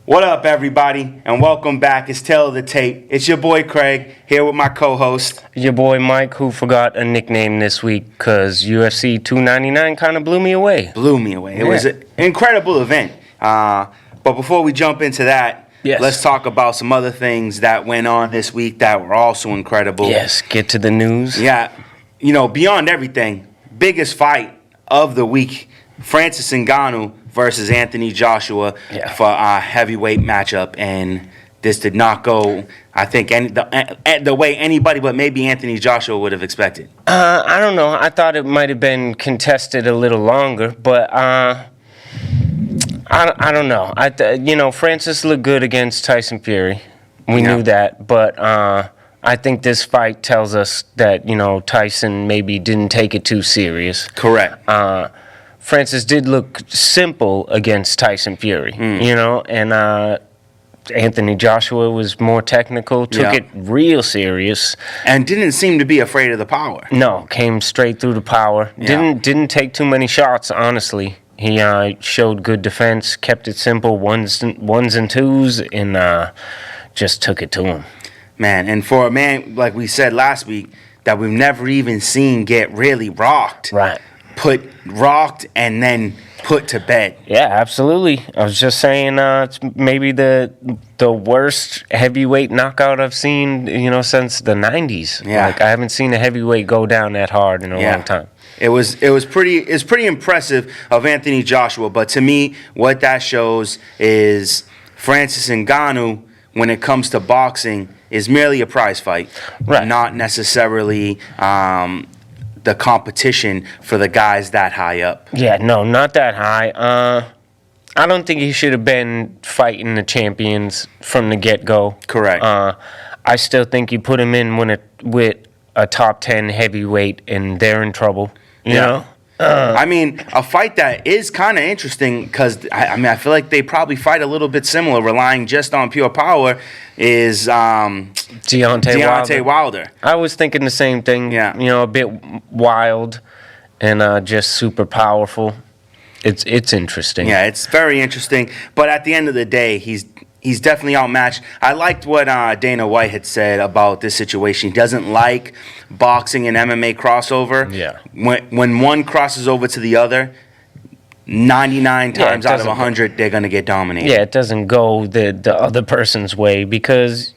What up, everybody, and welcome back. It's Tale of the Tape. It's your boy Craig, here with my co-host. Your boy Mike, who forgot a nickname this week because UFC 299 kind of blew me away. It was an incredible event. But before we jump into that, let's talk about some other things that went on this week that were also incredible. Yes, get to the news. Yeah, beyond everything, biggest fight of the week, Francis Ngannou versus Anthony Joshua for a heavyweight matchup, and this did not go, I think, the way anybody but maybe Anthony Joshua would have expected. I don't know. I thought it might have been contested a little longer, but I don't know. Francis looked good against Tyson Fury. We knew that, but I think this fight tells us that Tyson maybe didn't take it too serious. Correct. Francis did look simple against Tyson Fury, and Anthony Joshua was more technical, took it real serious. And didn't seem to be afraid of the power. No, came straight through the power. Yeah. Didn't take too many shots, honestly. He showed good defense, kept it simple, ones and twos, and just took it to him. Man, and for a man, like we said last week, that we've never even seen get really rocked. Right. Rocked and then put to bed. Yeah, absolutely. I was just saying it's maybe the worst heavyweight knockout I've seen, since the 90s. Yeah. Like, I haven't seen a heavyweight go down that hard in a long time. It was pretty impressive of Anthony Joshua, but to me, what that shows is Francis Ngannou, when it comes to boxing, is merely a prize fight, right? Not necessarily the competition for the guys that high up. Yeah, no, not that high. I don't think he should have been fighting the champions from the get-go. Correct. I still think you put him in with a top 10 heavyweight, and they're in trouble. You know? I mean, a fight that is kind of interesting because, I feel like they probably fight a little bit similar, relying just on pure power, is Deontay Wilder. I was thinking the same thing. Yeah. A bit wild and just super powerful. It's interesting. Yeah, it's very interesting. But at the end of the day, he's definitely outmatched. I liked what Dana White had said about this situation. He doesn't like boxing and MMA crossover. Yeah. When one crosses over to the other, 99 times out of 100, they're going to get dominated. Yeah, it doesn't go the other person's way because,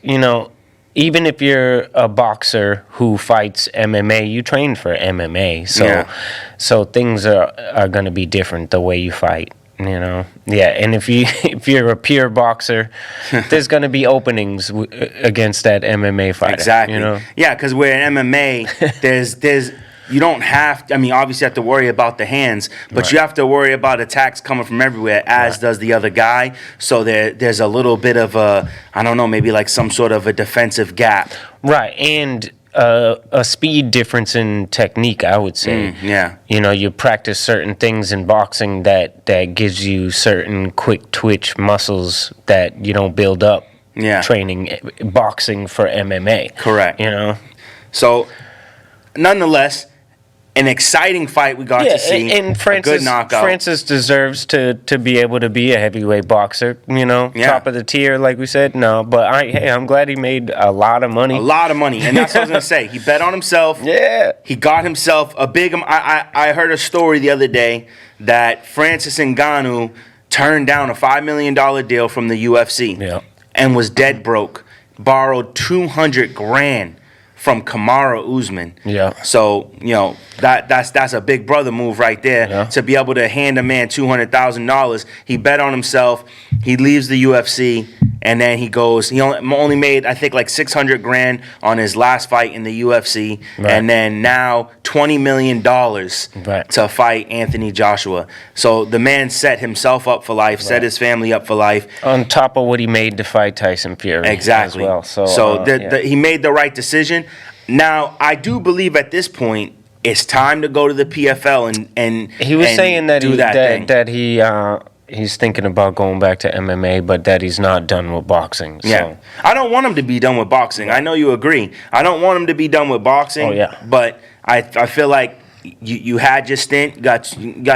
even if you're a boxer who fights MMA, you train for MMA. So things are going to be different the way you fight. Yeah, and if you're a pure boxer, there's going to be openings against that MMA fighter. Exactly. Yeah, because where in MMA, there's you don't have. Obviously, you have to worry about the hands, but you have to worry about attacks coming from everywhere, as does the other guy. So there's a little bit of a, I don't know, maybe like some sort of a defensive gap. Right, and a speed difference in technique, I would say. You practice certain things in boxing that gives you certain quick twitch muscles that you don't build up training boxing for MMA. Correct. So, nonetheless, an exciting fight we got to see. And a good knockout. Francis deserves to be able to be a heavyweight boxer, top of the tier, like we said. No, but I'm glad he made a lot of money. A lot of money, and that's what I was going to say. He bet on himself. Yeah. He got himself a big... I heard a story the other day that Francis Ngannou turned down a $5 million deal from the UFC and was dead broke, borrowed $200,000 from Kamaru Usman. Yeah. So, that's a big brother move right there to be able to hand a man $200,000. He bet on himself. He leaves the UFC, and then he goes. He only made, I think, like $600,000 on his last fight in the UFC, and then now $20 million to fight Anthony Joshua. So the man set himself up for life, set his family up for life, on top of what he made to fight Tyson Fury. Exactly. As well. So he made the right decision. Now, I do believe at this point it's time to go to the PFL and he was saying that that he's thinking about going back to MMA, but that he's not done with boxing. So. Yeah, I don't want him to be done with boxing. I know you agree. I don't want him to be done with boxing. Oh, yeah. But I feel like you had your stint, got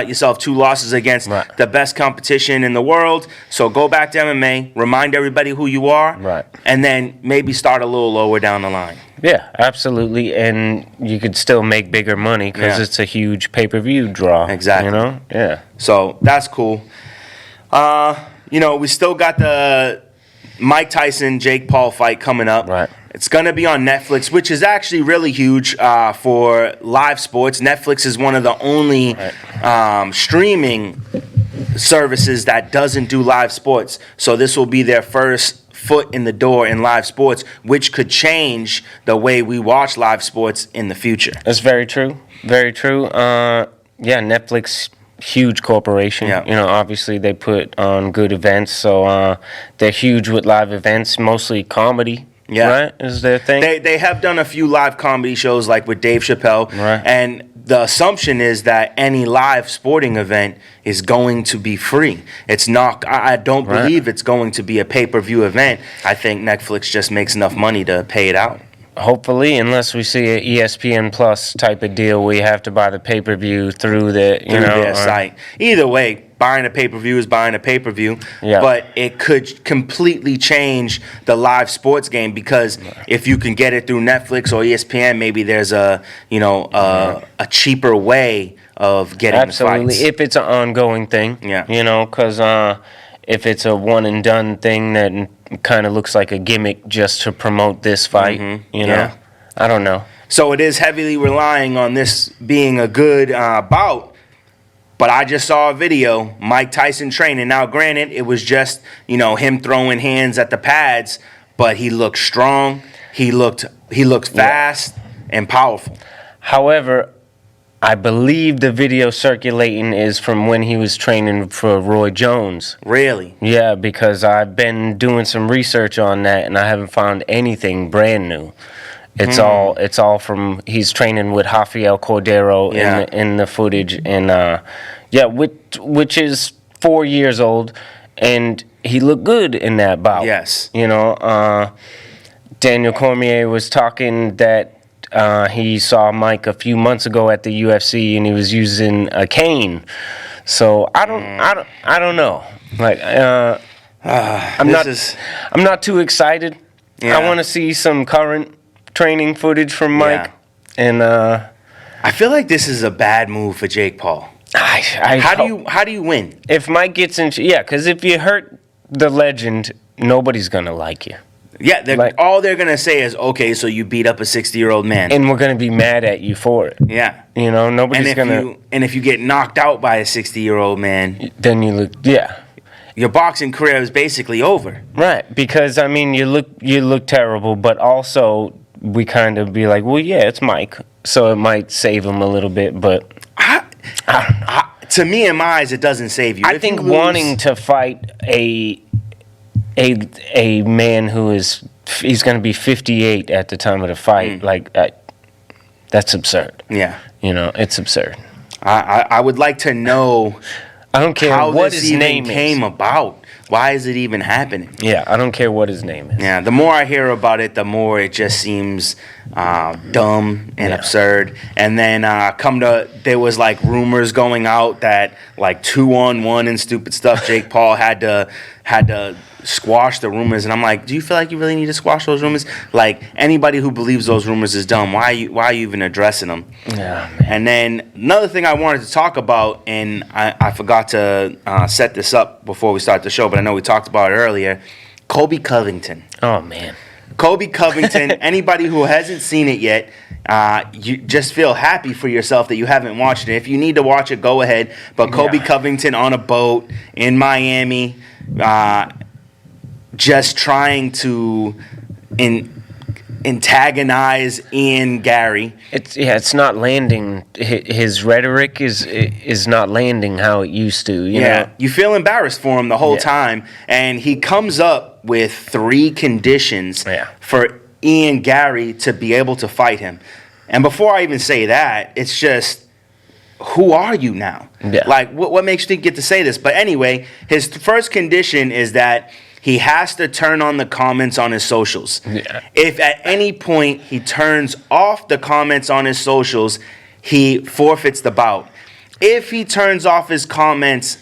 yourself 2 losses against Right. the best competition in the world. So go back to MMA, remind everybody who you are, Right. and then maybe start a little lower down the line. Yeah, absolutely, and you could still make bigger money because Yeah. it's a huge pay-per-view draw. Exactly. You know, yeah. So that's cool. We still got the Mike Tyson Jake Paul fight coming up. Right. It's gonna be on Netflix, which is actually really huge for live sports. Netflix is one of the only streaming services that doesn't do live sports. So this will be their first foot in the door in live sports, which could change the way we watch live sports in the future. That's very true. Very true. Yeah, Netflix, huge corporation. Yeah. You know, obviously they put on good events, so they're huge with live events, mostly comedy. Yeah. Right? Is their thing? They have done a few live comedy shows like with Dave Chappelle. Right. And the assumption is that any live sporting event is going to be free. It's not, I don't Right. believe it's going to be a pay-per-view event. I think Netflix just makes enough money to pay it out. Hopefully, unless we see an ESPN Plus type of deal where you have to buy the pay-per-view through the, Through their site. Either way, buying a pay-per-view is buying a pay-per-view. Yeah. But it could completely change the live sports game because if you can get it through Netflix or ESPN, maybe there's a cheaper way of getting Absolutely, the fights. if it's an ongoing thing. Yeah. You know, because if it's a one and done thing that kind of looks like a gimmick just to promote this fight, you know, Yeah. I don't know. So it is heavily relying on this being a good bout. But I just saw a video, Mike Tyson training. Now, granted, it was just, him throwing hands at the pads, but he looked strong. He looked fast and powerful. However, I believe the video circulating is from when he was training for Roy Jones. Really? Yeah, because I've been doing some research on that and I haven't found anything brand new. It's all from he's training with Rafael Cordero in the footage and which is 4 years old and he looked good in that bout. Yes. You know, Daniel Cormier was talking that he saw Mike a few months ago at the UFC and he was using a cane. So I don't know. Like I'm not too excited. Yeah. I want to see some current training footage from Mike. Yeah. And I feel like this is a bad move for Jake Paul. How do you win? If Mike gets in, because if you hurt the legend, nobody's gonna like you. Yeah, all they're gonna say is, okay, so you beat up a 60-year-old man, And we're gonna be mad at you for it. yeah. You know, nobody's And if you get knocked out by a 60-year-old man, then you look, your boxing career is basically over. right. Because I mean, you look terrible, but also we kind of be like, well, yeah, it's Mike, so it might save him a little bit, but To me, in my eyes, it doesn't save you. I If think you lose- wanting to fight a man he's going to be 58 at the time of the fight, that's absurd. Yeah, You know, it's absurd. I would like to know I don't care how what this his even name came is. about. Why is it even happening? Yeah, I don't care what his name is. Yeah, the more I hear about it, the more it just seems dumb and absurd. And then there was like rumors going out that like 2-on-1 and stupid stuff. Jake Paul had to squash the rumors, and I'm like, do you feel like you really need to squash those rumors? Like anybody who believes those rumors is dumb. Why are you even addressing them? Yeah, man. And then another thing I wanted to talk about, and I forgot to set this up before we start the show, but I know we talked about it earlier. Colby Covington. Oh, man. Colby Covington, anybody who hasn't seen it yet, you just feel happy for yourself that you haven't watched it. If you need to watch it, go ahead. But Colby Covington on a boat in Miami, just trying to antagonize Ian Gary. It's not landing. His rhetoric is not landing how it used to. You know? You feel embarrassed for him the whole time, and he comes up with 3 conditions for Ian Gary to be able to fight him. And before I even say that, it's just, who are you now? Yeah. Like, what makes you think you get to say this? But anyway, his first condition is that he has to turn on the comments on his socials. Yeah. If at any point he turns off the comments on his socials, he forfeits the bout. If he turns off his comments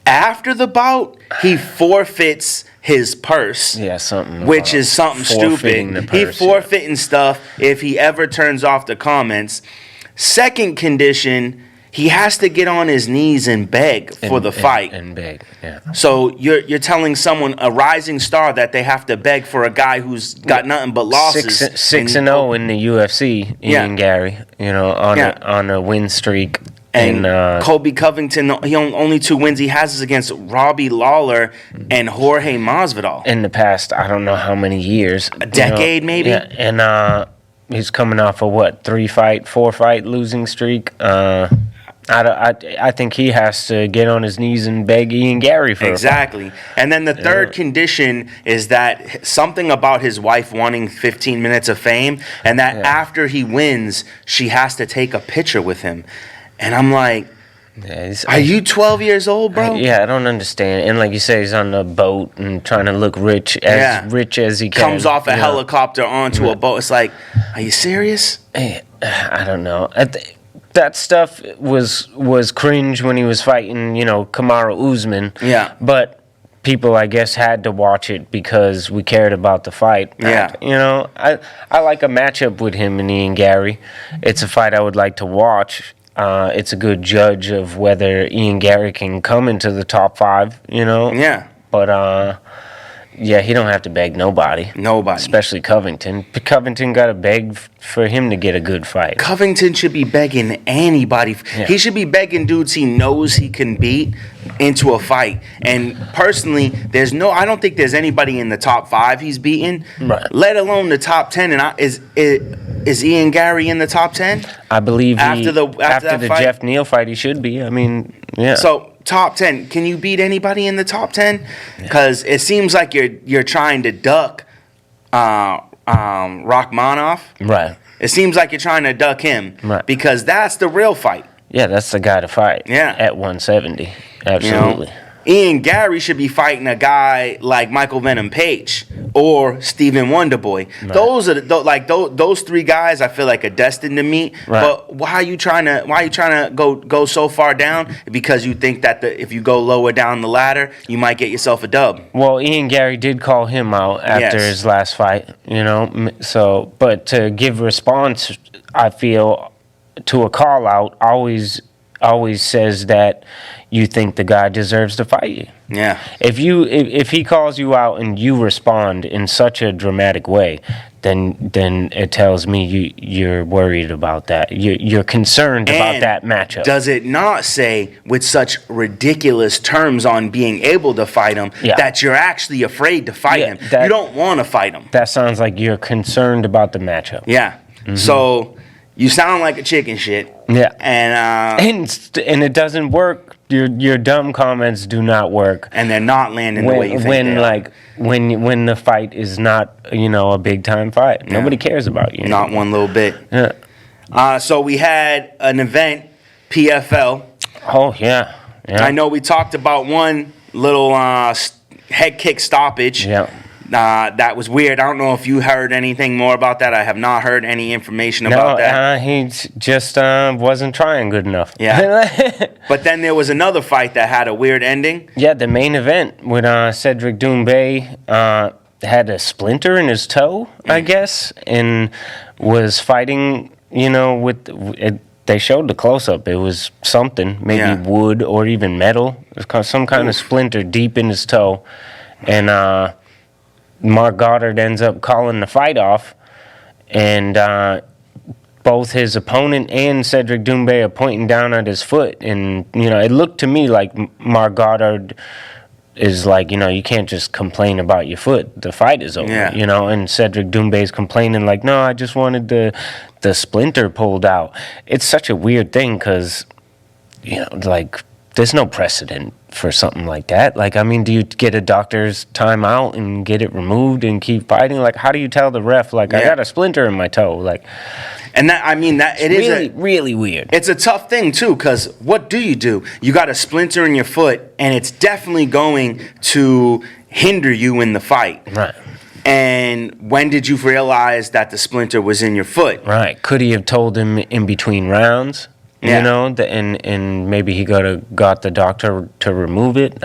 after the bout, he forfeits his purse. Yeah, something. Which is something forfeiting stupid. the He purse, forfeiting stuff if he ever turns off the comments. Second condition, he has to get on his knees and beg for the fight. And beg, yeah. So you're telling someone, a rising star, that they have to beg for a guy who's got nothing but losses. 6-0 in the UFC, Ian Gary, you know, on a win streak. And Colby Covington, he only 2 wins he has is against Robbie Lawler and Jorge Masvidal. In the past, I don't know how many years. A decade, maybe? Yeah, and he's coming off a, 4-fight losing streak. I think he has to get on his knees and beg Ian Gary for exactly. a fight. And then the third condition is that something about his wife wanting 15 minutes of fame, and that after he wins, she has to take a picture with him. And I'm like, are you 12 years old, bro? I don't understand. And like you say, he's on the boat and trying to look rich as he can. Comes off a helicopter onto a boat. It's like, are you serious? I don't know. That stuff was cringe when he was fighting, you know, Kamaru Usman. Yeah. But people, I guess, had to watch it because we cared about the fight. Yeah. You know, I like a matchup with him and Ian Gary. It's a fight I would like to watch. It's a good judge of whether Ian Gary can come into the top 5, you know? Yeah. But, he don't have to beg nobody. Nobody. Especially Covington. Covington got to beg for him to get a good fight. Covington should be begging anybody. Yeah. He should be begging dudes he knows he can beat into a fight. And personally, I don't think there's anybody in the top 5 he's beaten, let alone the top 10. And is Ian Gary in the top 10? I believe after the fight? Jeff Neal fight, he should be. I mean, yeah. So top 10, can you beat anybody in the top 10? Because it seems like you're trying to duck Rachmanov. Right. It seems like you're trying to duck him. Right. Because that's the real fight. Yeah, that's the guy to fight. Yeah. At 170. Absolutely. You know, Ian Gary should be fighting a guy like Michael Venom Page or Stephen Wonderboy. Right. Those 3 guys I feel like are destined to meet. Right. But why are you trying to go so far down? Because you think that if you go lower down the ladder, you might get yourself a dub. Well, Ian Gary did call him out after his last fight, you know. So, but to give response, I feel, to a call out always says that you think the guy deserves to fight you. Yeah. If he calls you out and you respond in such a dramatic way, then it tells me you're worried about that. You're concerned about that matchup. Does it not say with such ridiculous terms on being able to fight him that you're actually afraid to fight him? You don't want to fight him. That sounds like you're concerned about the matchup. Yeah. Mm-hmm. So you sound like a chicken shit. Yeah. And it doesn't work. Your dumb comments do not work. And they're not landing the way you think when the fight is not, you know, a big time fight. Yeah. Nobody cares about you. Not one little bit. Yeah. So we had an event, PFL. Oh yeah. I know we talked about one little head kick stoppage. Yeah. That was weird. I don't know if you heard anything more about that. I have not heard any information about that. He just wasn't trying good enough. Yeah. But then there was another fight that had a weird ending. Yeah, the main event with Cedric Doumbé had a splinter in his toe, I guess, and was fighting, you know, with it. They showed the close-up. It was something, maybe wood or even metal. It was some kind of splinter deep in his toe. And Mark Goddard ends up calling the fight off, and both his opponent and Cedric Doumbé are pointing down at his foot. And, you know, it looked to me like Mark Goddard is like, you know, you can't just complain about your foot. The fight is over, you know, and Cedric Doumbé's complaining like, no, I just wanted the splinter pulled out. It's such a weird thing because, you know, like, there's no precedent for something like that. Like, I mean, do you get a doctor's timeout and get it removed and keep fighting? Like, how do you tell the ref, like, I got a splinter in my toe? Like, and that, I mean, that it is really weird. It's a tough thing too, because what do? You got a splinter in your foot, and it's definitely going to hinder you in the fight. Right. And when did you realize that the splinter was in your foot? Right. Could he have told him in between rounds? Yeah. You know, and maybe he got the doctor to remove it.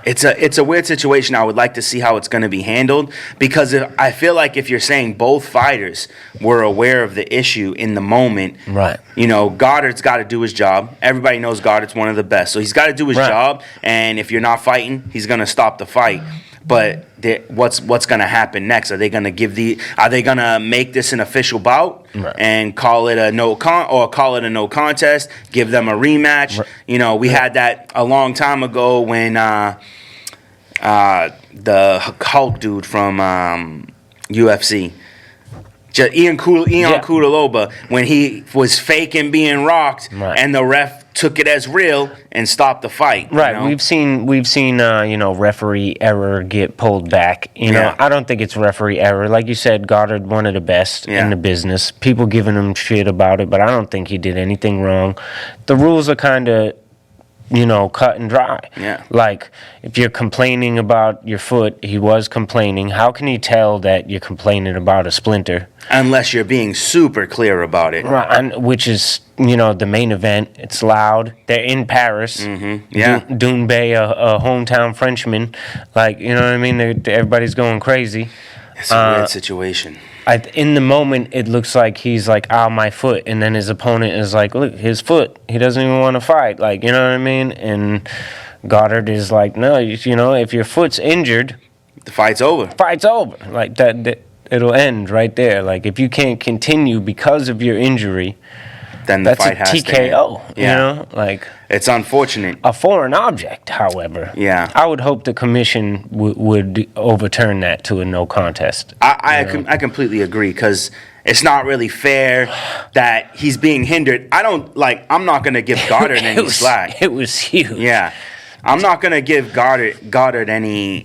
It's a weird situation. I would like to see how it's going to be handled, because I feel like if you're saying both fighters were aware of the issue in the moment, right? You know, Goddard's got to do his job. Everybody knows Goddard's one of the best, so he's got to do his job. And if you're not fighting, he's going to stop the fight. But what's going to happen next? Are they going to make this an official bout and call it a no contest? Give them a rematch. Right. You know, we had that a long time ago when the Hulk dude from UFC, Ian Kudaloba, when he was faking being rocked, and the ref took it as real and stopped the fight. Right. You know? We've seen referee error get pulled back. You know, I don't think it's referee error. Like you said, Goddard, one of the best in the business. People giving him shit about it, but I don't think he did anything wrong. The rules are kind of, cut and dry. Yeah. Like, if you're complaining about your foot, he was complaining. How can you tell that you're complaining about a splinter? Unless you're being super clear about it. Right, and which is, the main event. It's loud. They're in Paris. Mm-hmm. Yeah. Doonbay, a hometown Frenchman. Like, you know what I mean? Everybody's going crazy. It's a weird situation. In the moment, it looks like he's like, ow, my foot. And then his opponent is like, look, his foot. He doesn't even want to fight. Like, you know what I mean? And Goddard is like, no, if your foot's injured, the fight's over. Fight's over. Like, that it'll end right there. Like, if you can't continue because of your injury, then the fight has to end. That's a TKO, Like, it's unfortunate. A foreign object, however. Yeah. I would hope the commission would overturn that to a no contest. I completely agree, because it's not really fair that he's being hindered. I'm not going to give Goddard any slack. It was huge. Yeah. I'm not going to give Goddard any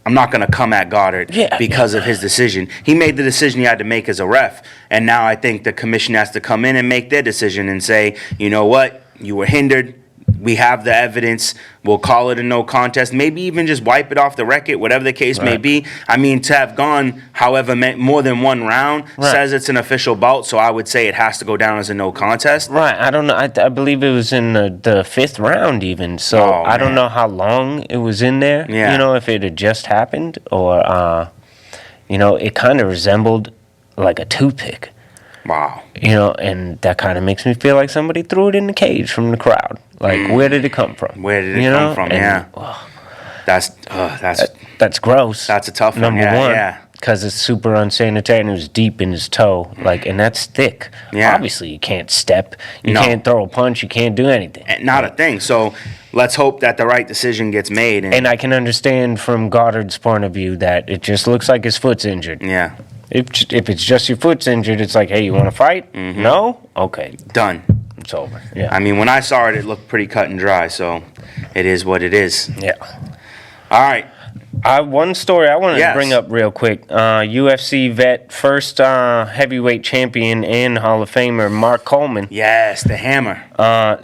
I'm not going to come at Goddard because of his decision. He made the decision he had to make as a ref. And now I think the commission has to come in and make their decision and say, you know what? You were hindered. We have the evidence. We'll call it a no contest. Maybe even just wipe it off the record, whatever the case may be. I mean, to have gone, however, more than one round says it's an official bout, so I would say it has to go down as a no contest. Right. I don't know. I believe it was in the fifth round even. So I don't know how long it was in there. Yeah. If it had just happened or, it kind of resembled like a toothpick. Wow. And that kind of makes me feel like somebody threw it in the cage from the crowd. Like, where did it come from? Where did it come from? That's gross. That's a tough one. Number one, because it's super unsanitary and it was deep in his toe. Like, and that's thick. Yeah. Obviously, you can't step. You can't throw a punch. You can't do anything. Not a thing. So let's hope that the right decision gets made. And I can understand from Goddard's point of view that it just looks like his foot's injured. Yeah. If it's just your foot's injured, it's like, hey, you want to fight? Mm-hmm. No? Okay. Done. It's over. Yeah. I mean, when I saw it, it looked pretty cut and dry, so it is what it is. Yeah. All right. One story I wanted to bring up real quick. UFC vet, first heavyweight champion and Hall of Famer, Mark Coleman. Yes, the Hammer.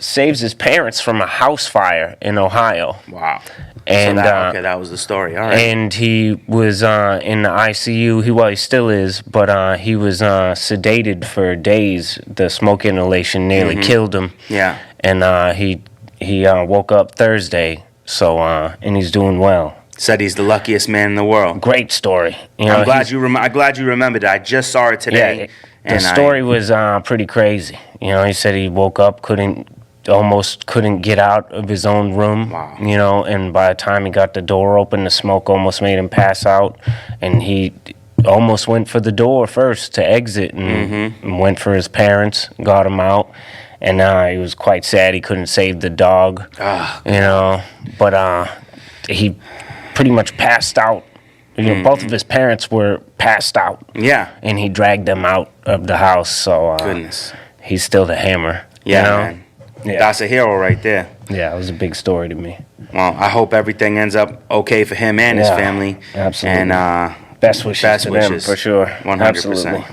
Saves his parents from a house fire in Ohio. Wow. And that was the story. All right. And he was in the ICU. He still is, but he was sedated for days. The smoke inhalation nearly killed him. Yeah. And he woke up Thursday. So and he's doing well. Said he's the luckiest man in the world. Great story. I'm glad you remembered it. I just saw it today. Yeah, the story was pretty crazy. He said he woke up, almost couldn't get out of his own room. Wow. And by the time he got the door open, the smoke almost made him pass out. And he almost went for the door first to exit and went for his parents, got him out. And he was quite sad he couldn't save the dog. But he pretty much passed out. Both of his parents were passed out. Yeah. And he dragged them out of the house. So goodness, he's still the Hammer. Yeah, man. Yeah. That's a hero right there. Yeah, it was a big story to me. Well, I hope everything ends up okay for him and his family. Absolutely. And best wishes to them, for sure. 100%. Absolutely.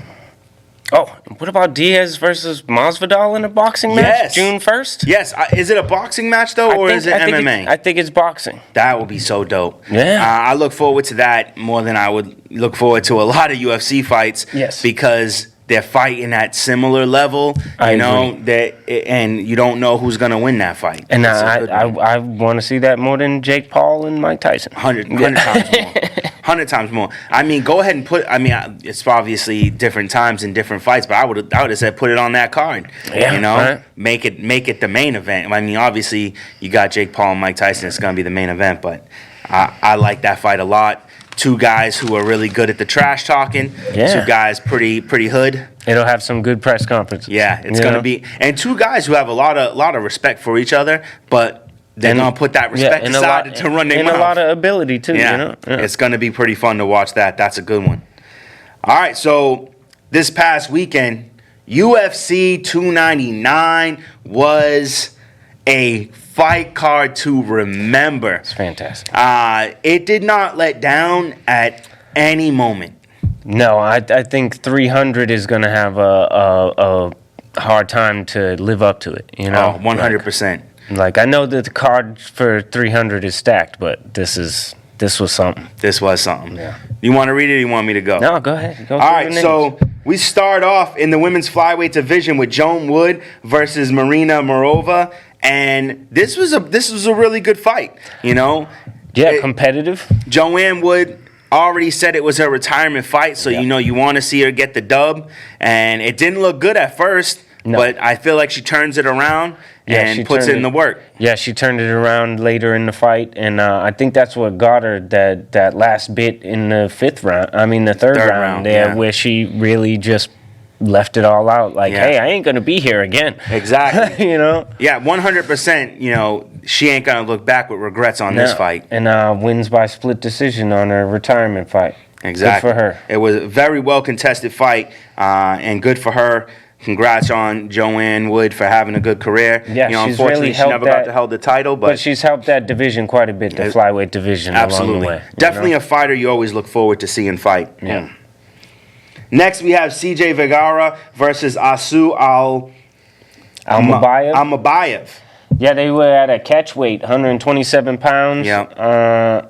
Oh, What about Diaz versus Masvidal in a boxing match? Yes. June 1st? Yes. Is it a boxing match though, or is it MMA? I think it's boxing. That would be so dope. Yeah. I look forward to that more than I would look forward to a lot of UFC fights. Yes. Because they're fighting at similar level, I and you don't know who's gonna win that fight. And It's a good one. I want to see that more than Jake Paul and Mike Tyson. 100 times more. 100 times more. I mean, go ahead and put. I mean, it's obviously different times and different fights, but I would have said put it on that card. Yeah, right. Make it the main event. I mean, obviously you got Jake Paul and Mike Tyson. It's gonna be the main event, but I like that fight a lot. Two guys who are really good at the trash talking. Yeah. Two guys pretty hood. It'll have some good press conferences. Yeah, it's gonna be, and two guys who have a lot of respect for each other, but they're gonna put that respect aside to run their mouth. And a lot of ability too. Yeah. It's gonna be pretty fun to watch that. That's a good one. All right, so this past weekend, UFC 299 was a fight card to remember. It's fantastic. It did not let down at any moment. No, I think 300 is going to have a hard time to live up to it. You know, 100%. Like I know that the card for 300 is stacked, but this was something. This was something. Yeah. You want to read it or you want me to go? No, go ahead. Go All right, so we start off in the women's flyweight division with Joan Wood versus Marina Morova, and this was a really good fight. Yeah, competitive. Joanne Wood already said it was her retirement fight, so you want to see her get the dub, and it didn't look good at first, but I feel like she turns it around and puts it in the work. Yeah, she turned it around later in the fight, and I think that's what got her that last bit in the third round there, where she really just left it all out. Like, hey, I ain't gonna be here again. Exactly. Yeah, 100%. She ain't gonna look back with regrets on this fight. And wins by split decision on her retirement fight. Exactly. Good for her. It was a very well contested fight, and good for her. Congrats on Joanne Wood for having a good career. Yeah, she's unfortunately, really she never got to hold the title, but she's helped that division quite a bit, the flyweight division. Absolutely. Along the way. Definitely a fighter you always look forward to seeing fight. Yeah. Next, we have CJ Vergara versus Asu Almabayev. Yeah, they were at a catch weight, 127 pounds. Yeah.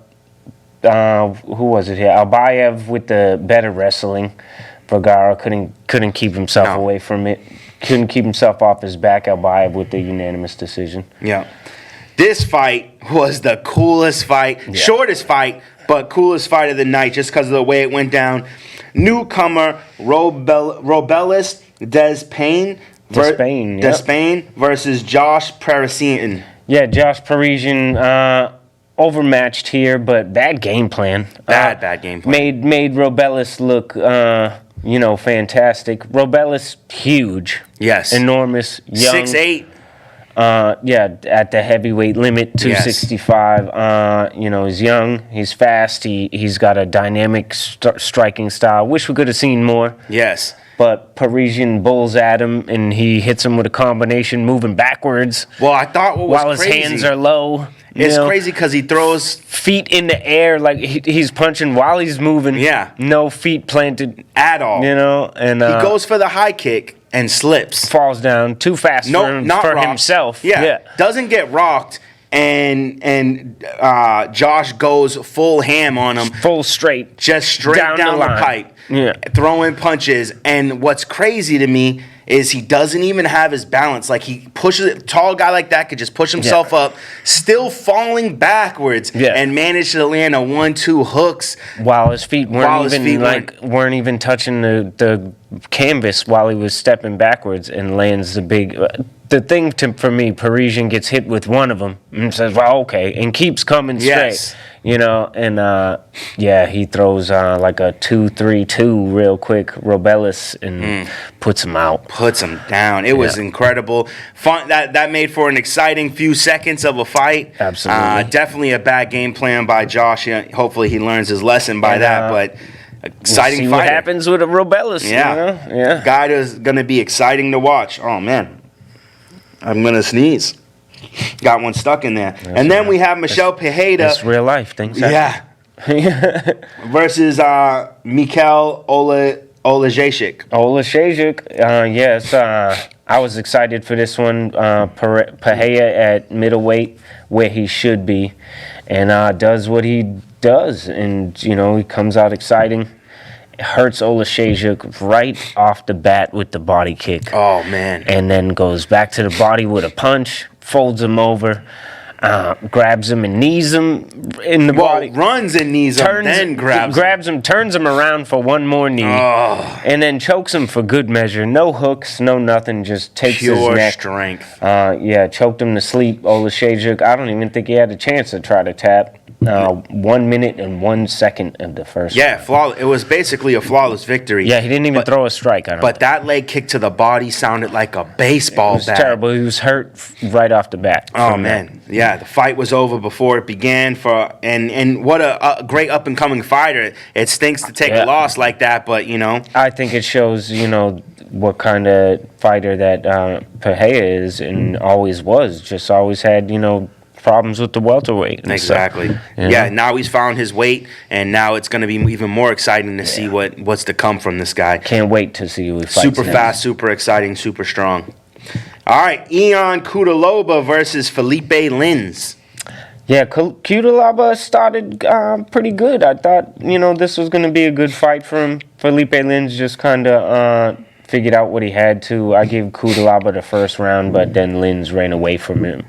Who was it here? Albayev with the better wrestling. Vergara couldn't keep himself away from it. Couldn't keep himself off his back. Albayev with the unanimous decision. Yeah. This fight was the coolest fight, shortest fight, but coolest fight of the night just because of the way it went down. Newcomer Robelis Despain versus Josh Parisian. Yeah, Josh Parisian overmatched here, but bad game plan. Bad game plan. Made Robelis look fantastic. Robelis huge. Yes. Enormous. Young. 6'8". At the heavyweight limit, 265. He's young, he's fast, he's got a dynamic striking style. Wish we could have seen more. Yes. But Parisian bulls at him, and he hits him with a combination moving backwards. Well, I thought what was while crazy, his hands are low. It's crazy because he throws feet in the air like he's punching while he's moving. Yeah. No feet planted at all. And he goes for the high kick and slips. Falls down too fast for himself. Yeah. Doesn't get rocked. And Josh goes full ham on him. Full straight. Just straight down the pipe. Yeah. Throwing punches. And what's crazy to me is he doesn't even have his balance. Like he pushes it. Tall guy like that could just push himself up, still falling backwards, and manage to land a 1-2 hooks while his feet weren't even touching the canvas while he was stepping backwards, and lands the big. The thing for me, Parisian gets hit with one of them and says, "Well, okay," and keeps coming straight. He throws like a 2-3-2 real quick, Robelis, and puts him out. Puts him down. It was incredible. Fun. That made for an exciting few seconds of a fight. Absolutely. Definitely a bad game plan by Josh. Hopefully he learns his lesson by that, but exciting we'll see fighter. What happens with a Robelis. Yeah. Guy is going to be exciting to watch. Oh, man. I'm going to sneeze. Got one stuck in there. And then we have Michelle Pereira. It's real life. Things happen. Versus Mikel Olajayshik. Yes. I was excited for this one. Pereira at middleweight, where he should be, and does what he does, and he comes out exciting. Hurts Olajayshik right off the bat with the body kick. Oh man! And then goes back to the body with a punch, folds him over, grabs him and knees him in the body. Runs and knees him, then grabs him, turns him around for one more knee, and then chokes him for good measure. No hooks, no nothing, just takes his neck. Pure strength. Choked him to sleep. Olajayshik, I don't even think he had a chance to try to tap. 1 minute and 1 second of the first. Yeah, flawless. It was basically a flawless victory. Yeah, he didn't even throw a strike on him. But that leg kick to the body sounded like a baseball bat. It was terrible. He was hurt right off the bat. Oh man, yeah. The fight was over before it began. And what a great up and coming fighter. It stinks to take a loss like that, but I think it shows what kind of fighter that Pereira is and always was. Just always had problems with the welterweight. Exactly. Yeah, now he's found his weight, and now it's going to be even more exciting to see what's to come from this guy. Can't wait to see who he fights Super next. fast, super exciting, super strong. All right, Ion Cutelaba versus Felipe Lins. Yeah, Cutelaba started pretty good. I thought, this was going to be a good fight for him. Felipe Lins just kind of figured out what he had to. I gave Cutelaba the first round, but then Lins ran away from him,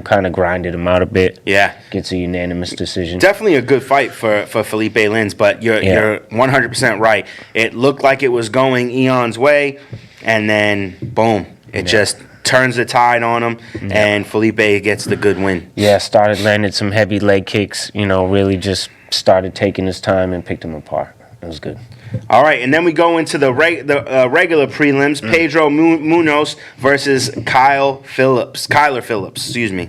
kind of grinded him out a bit. Yeah. Gets a unanimous decision. Definitely a good fight for Felipe Lins, but you're 100% right. It looked like it was going Eon's way, and then, boom, it just turns the tide on him, and Felipe gets the good win. Yeah, landed some heavy leg kicks, really just started taking his time and picked him apart. It was good. All right, and then we go into the regular prelims. Pedro Munoz versus Kyler Phillips, excuse me.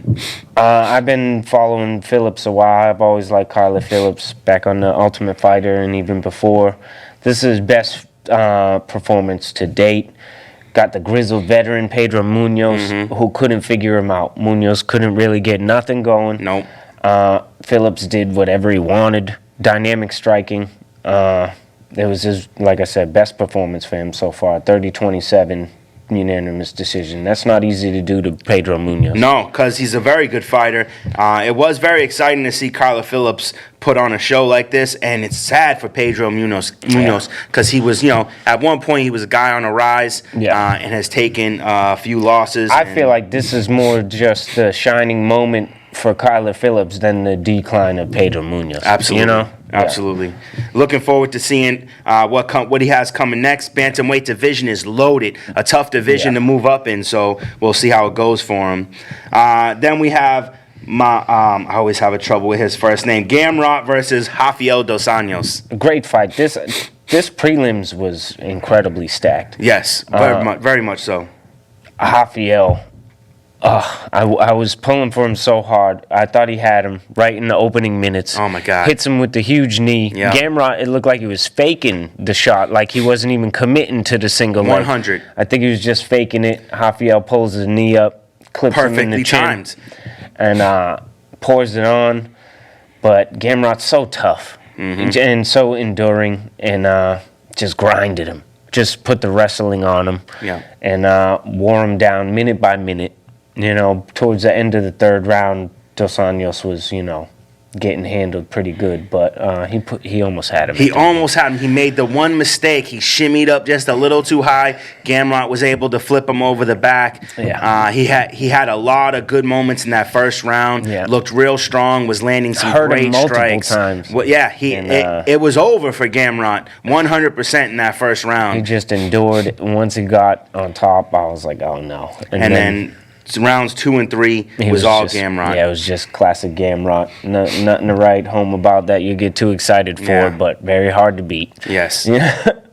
I've been following Phillips a while. I've always liked Kyler Phillips back on the Ultimate Fighter and even before. This is his best performance to date. Got the grizzled veteran Pedro Munoz, who couldn't figure him out. Munoz couldn't really get nothing going. Nope. Phillips did whatever he wanted. Dynamic striking. It was his, like I said, best performance for him so far. 30-27 unanimous decision. That's not easy to do to Pedro Munoz. No, because he's a very good fighter. It was very exciting to see Kyler Phillips put on a show like this, and it's sad for Pedro Munoz because he was, at one point he was a guy on a rise and has taken a few losses. I feel like this is more just the shining moment for Kyler Phillips than the decline of Pedro Munoz. Absolutely. Absolutely. Looking forward to seeing what he has coming next. Bantamweight division is loaded. A tough division to move up in, so we'll see how it goes for him. Then we have I always have a trouble with his first name. Gamrot versus Rafael Dos Anjos. Great fight. This prelims was incredibly stacked. Yes, very much so. Rafael. I was pulling for him so hard. I thought he had him right in the opening minutes. Oh, my God. Hits him with the huge knee. Yeah. Gamrot, it looked like he was faking the shot, like he wasn't even committing to the single leg. 100. I think he was just faking it. Rafael pulls his knee up, clips him in the chin. Perfectly timed. And pours it on. But Gamrot's so tough and so enduring and just grinded him. Just put the wrestling on him and wore him down minute by minute. Towards the end of the third round, Dos Anjos was, getting handled pretty good, but he almost had him. He almost had him. He made the one mistake. He shimmied up just a little too high. Gamrot was able to flip him over the back. Yeah. He had a lot of good moments in that first round. Yeah. Looked real strong. Was landing some Hurt him great multiple strikes. times. Well, yeah, it was over for Gamrot 100% in that first round. He just endured. Once he got on top, I was like, oh no. And then rounds 2 and 3 was all Gamrot. Yeah, it was just classic Gamrot. Nothing to write home about that you get too excited for, but very hard to beat. Yes.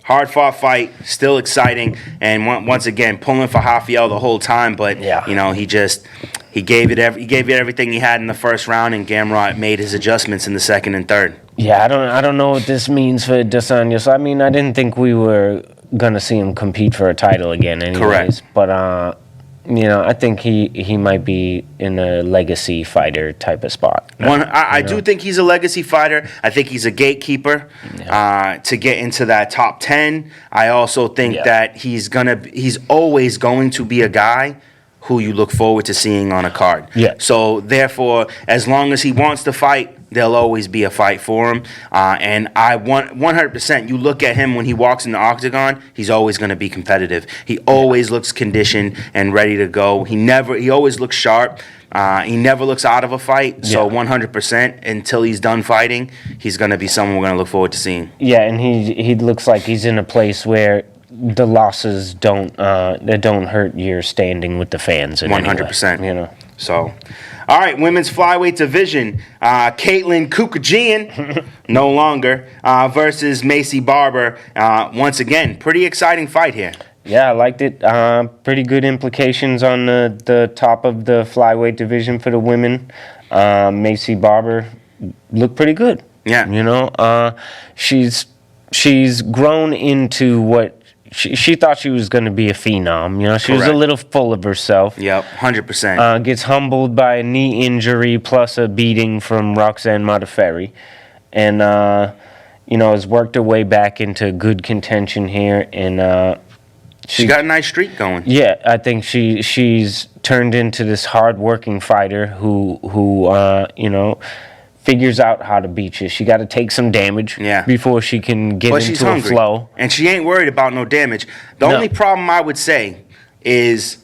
Hard fought fight, still exciting, and once again pulling for Rafael the whole time. But he gave it everything he had in the first round, and Gamrot made his adjustments in the second and third. Yeah, I don't know what this means for Dos Anjos. I mean, I didn't think we were gonna see him compete for a title again, anyways. Correct. But I think he might be in a legacy fighter type of spot. I do think he's a legacy fighter. I think he's a gatekeeper to get into that top 10. I also think that he's always going to be a guy who you look forward to seeing on a card. Yeah. So therefore, as long as he wants to fight, there'll always be a fight for him. And I want 100%. You look at him when he walks in the octagon, he's always going to be competitive. He always looks conditioned and ready to go. He always looks sharp. He never looks out of a fight. So 100% until he's done fighting, he's going to be someone we're going to look forward to seeing. Yeah, and he looks like he's in a place where the losses don't hurt your standing with the fans. 100%. So, all right, women's flyweight division. Caitlin Kukajian, no longer, versus Macy Barber. Once again, pretty exciting fight here. Yeah, I liked it. Pretty good implications on the top of the flyweight division for the women. Macy Barber looked pretty good. Yeah. She's grown into what she thought she was going to be a phenom. She was a little full of herself. Yep, 100%. Gets humbled by a knee injury plus a beating from Roxanne Modafferi. And, has worked her way back into good contention here. And she got a nice streak going. Yeah, I think she's turned into this hard-working fighter who figures out how to beat you. She got to take some damage before she can get into a flow. And she ain't worried about no damage. The only problem I would say is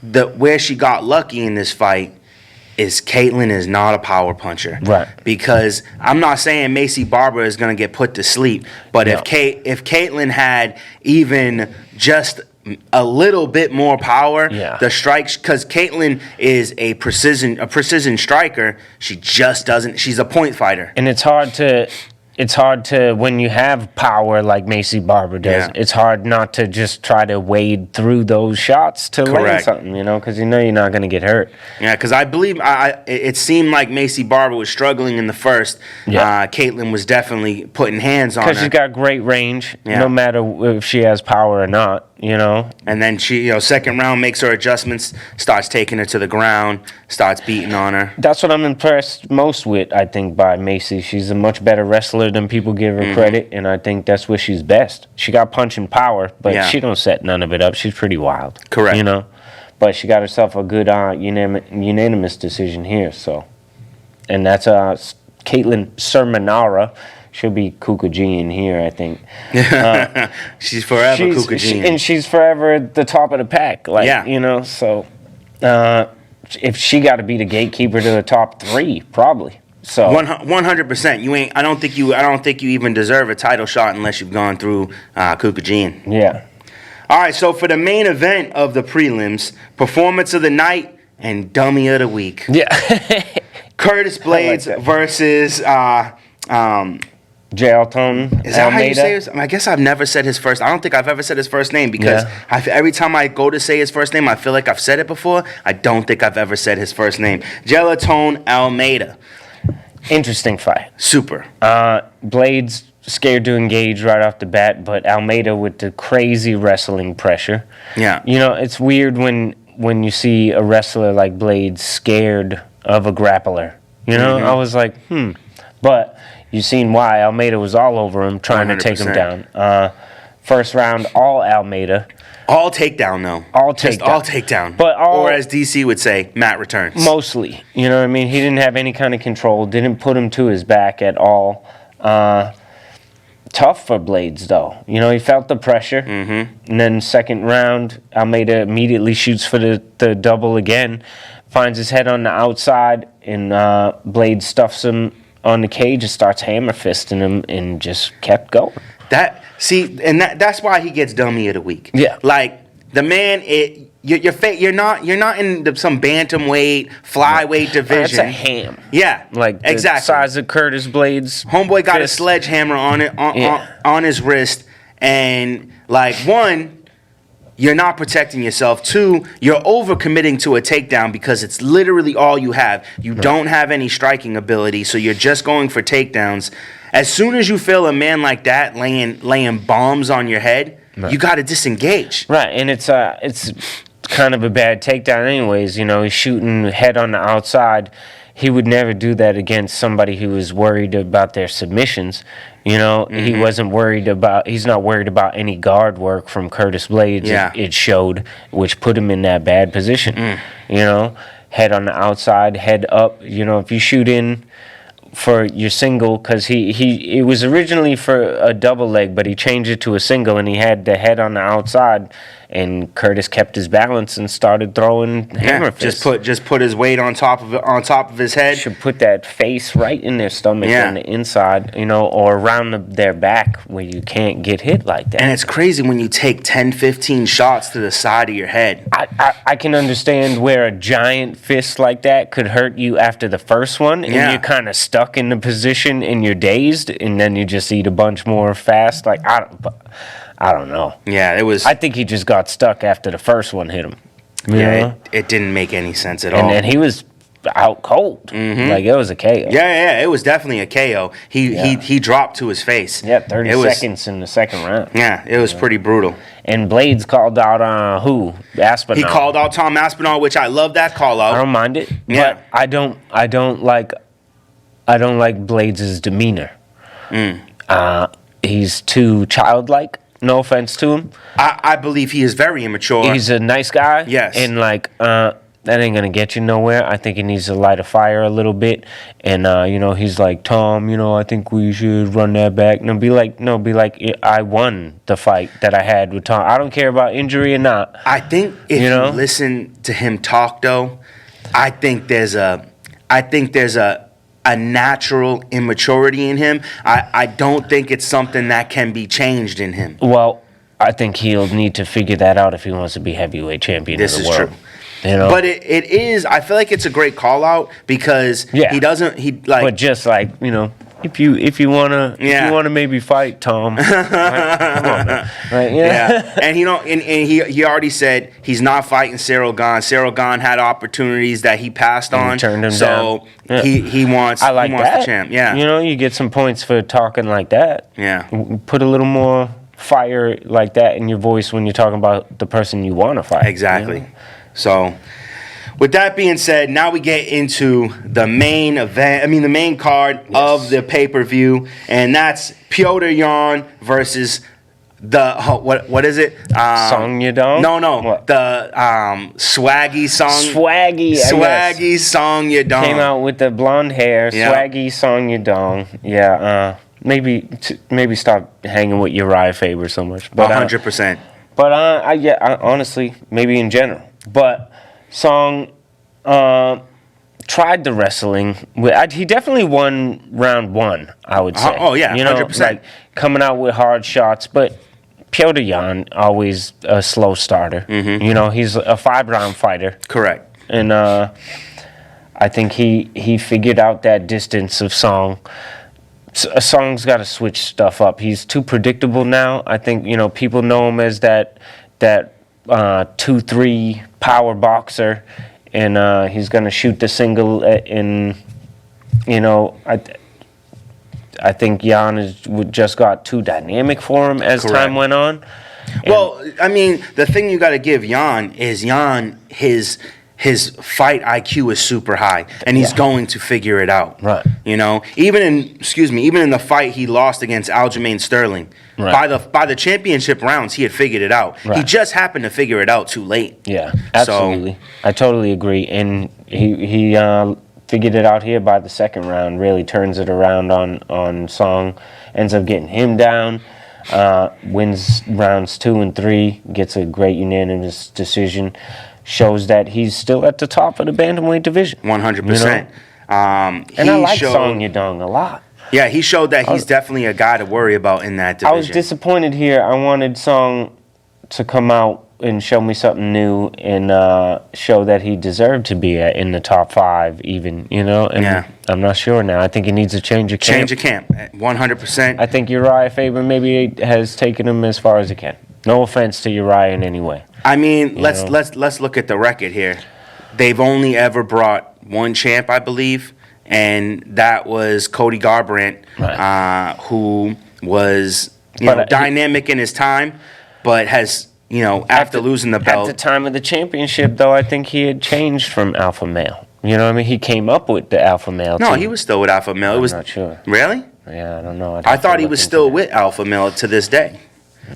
where she got lucky in this fight is Caitlin is not a power puncher. Right. Because I'm not saying Macy Barber is going to get put to sleep, but if Caitlin had even just a little bit more power, the strikes, because Caitlin is a precision striker. She just doesn't. She's a point fighter, and it's hard to when you have power like Macy Barber does. It's hard not to just try to wade through those shots to land something, because you're not going to get hurt. Yeah, because I believe it seemed like Macy Barber was struggling in the first. Caitlin was definitely putting hands on her. Because she's got great range, no matter if she has power or not. And then she, second round makes her adjustments, starts taking her to the ground, starts beating on her. That's what I'm impressed most with, I think, by Macy. She's a much better wrestler than people give her credit, and I think that's where she's best. She got punch and power, but she don't set none of it up. She's pretty wild. Correct. But she got herself a good unanimous decision here. So, and that's Caitlin Sermonara. She'll be Kukajian here, I think. She's forever Kukajian. And she's forever at the top of the pack. So if she got to be the gatekeeper to the top 3, probably. So 100%. You ain't. I don't think you even deserve a title shot unless you've gone through Kukajian. Yeah. All right. So for the main event of the prelims, performance of the night and dummy of the week. Yeah. Curtis Blades versus. Jailton. Is that how you say his? I guess I've never said his first. I don't think I've ever said his first name because every time I go to say his first name, I feel like I've said it before. I don't think I've ever said his first name. Jailton Almeida. Interesting fight. Super. Blades scared to engage right off the bat, but Almeida with the crazy wrestling pressure. Yeah. It's weird when you see a wrestler like Blades scared of a grappler. I was like, But you've seen why. Almeida was all over him, trying 100%. To take him down. First round, all Almeida. All takedown, though. All takedown. Just all takedown. But or as DC would say, Matt returns. Mostly. You know what I mean? He didn't have any kind of control. Didn't put him to his back at all. Tough for Blades, though. He felt the pressure. And then second round, Almeida immediately shoots for the double again. Finds his head on the outside, and Blades stuffs him on the cage and starts hammer fisting him and just kept going. That's why he gets dummy of the week. Yeah. Like the man, you're not in some bantamweight, flyweight division. That's a ham. Yeah. Like the exactly. size of Curtis Blades. Homeboy got a sledgehammer on his wrist, and like one, you're not protecting yourself. 2, you're overcommitting to a takedown because it's literally all you have. You don't have any striking ability, so you're just going for takedowns. As soon as you feel a man like that laying bombs on your head, you got to disengage. Right, and it's kind of a bad takedown anyways. You know, he's shooting head on the outside. He would never do that against somebody who was worried about their submissions. You know, he wasn't worried about, he's not worried about any guard work from Curtis Blades. Yeah. It showed, which put him in that bad position. You know, head on the outside, head up. You know, if you shoot in for your single, because it was originally for a double leg, but he changed it to a single, and he had the head on the outside, and Curtis kept his balance and started throwing hammer fists. Just put his weight on top of his head. Should put that face right in their stomach on the inside, you know, or around their back where you can't get hit like that. And it's crazy when you take 10, 15 shots to the side of your head. I can understand where a giant fist like that could hurt you after the first one, and you're kind of stuck in the position and you're dazed, and then you just eat a bunch more fast. Like, I don't know. Yeah, it was. I think he just got stuck after the first one hit him. Yeah, it didn't make any sense at all. And he was out cold. Like, it was a KO. Yeah, it was definitely a KO. He dropped to his face. Yeah, 30 seconds in the second round. Yeah, it was pretty brutal. And Blades called out who? Aspinall. He called out Tom Aspinall, which I love that call out. I don't mind it. Yeah. But I don't like Blades' demeanor. He's too childlike. No offense to him. I believe he is very immature. He's a nice guy. Yes. And that ain't gonna get you nowhere. I think he needs to light a fire a little bit. And you know, he's like, Tom, you know, I think we should run that back. And be like, I won the fight that I had with Tom. I don't care about injury or not. I think if you listen to him talk, though, I think there's a natural immaturity in him. I don't think it's something that can be changed in him. Well, I think he'll need to figure that out if he wants to be heavyweight champion of the world. This is true. You know? But it is, I feel like it's a great call out because But just like, you know, if you wanna maybe fight Tom, right? Come on, man. Right? Yeah. And he already said he's not fighting Cyril Gane. Cyril Gane had opportunities that he passed on. He turned him down. So he wants the champ. Yeah. You know, you get some points for talking like that. Yeah. Put a little more fire like that in your voice when you're talking about the person you want to fight. Exactly. You know? So, with that being said, now we get into the main event. I mean, the main card of the pay-per-view, and that's Petr Yan versus the what is it? Song Yadong? No. What? The Swaggy Song. Swaggy Song Yadong came out with the blonde hair. Yep. Swaggy Song Yadong. Yeah. Maybe stop hanging with Uriah Faber so much. But 100%. But honestly, maybe in general. But Song tried the wrestling. He definitely won round one, I would say. Oh, yeah, 100%. You know, like coming out with hard shots. But Petr Yan, always a slow starter. You know, he's a 5-round fighter. Correct. And I think he figured out that distance of Song. Song's got to switch stuff up. He's too predictable now. I think, you know, people know him as that 2-3 power boxer, and he's going to shoot the single in, you know, I think Yan just got too dynamic for him as time went on. Well, I mean, the thing you got to give Yan is his fight IQ is super high, and he's going to figure it out. Right. You know, even in the fight he lost against Aljamain Sterling, by the championship rounds, he had figured it out. Right. He just happened to figure it out too late. Yeah, absolutely. I totally agree. And he figured it out here by the second round, really turns it around on Song, ends up getting him down, wins rounds 2 and 3, gets a great unanimous decision. Shows that he's still at the top of the bantamweight division. 100%. And I like Song Yadong a lot. Yeah, he showed that he's definitely a guy to worry about in that division. I was disappointed here. I wanted Song to come out and show me something new and show that he deserved to be in the top 5 even, you know? And I'm not sure now. I think he needs a change of camp. 100%. I think Uriah Faber maybe has taken him as far as he can. No offense to Uriah in any way. I mean, let's look at the record here. They've only ever brought one champ, I believe, and that was Cody Garbrandt, who was dynamic in his time, but has after losing the belt. At the time of the championship, though, I think he had changed from alpha male. You know what I mean? He came up with the alpha male. No, team. he was still with alpha male. I'm not sure. Really? Yeah, I don't know. I thought he was still with alpha male to this day.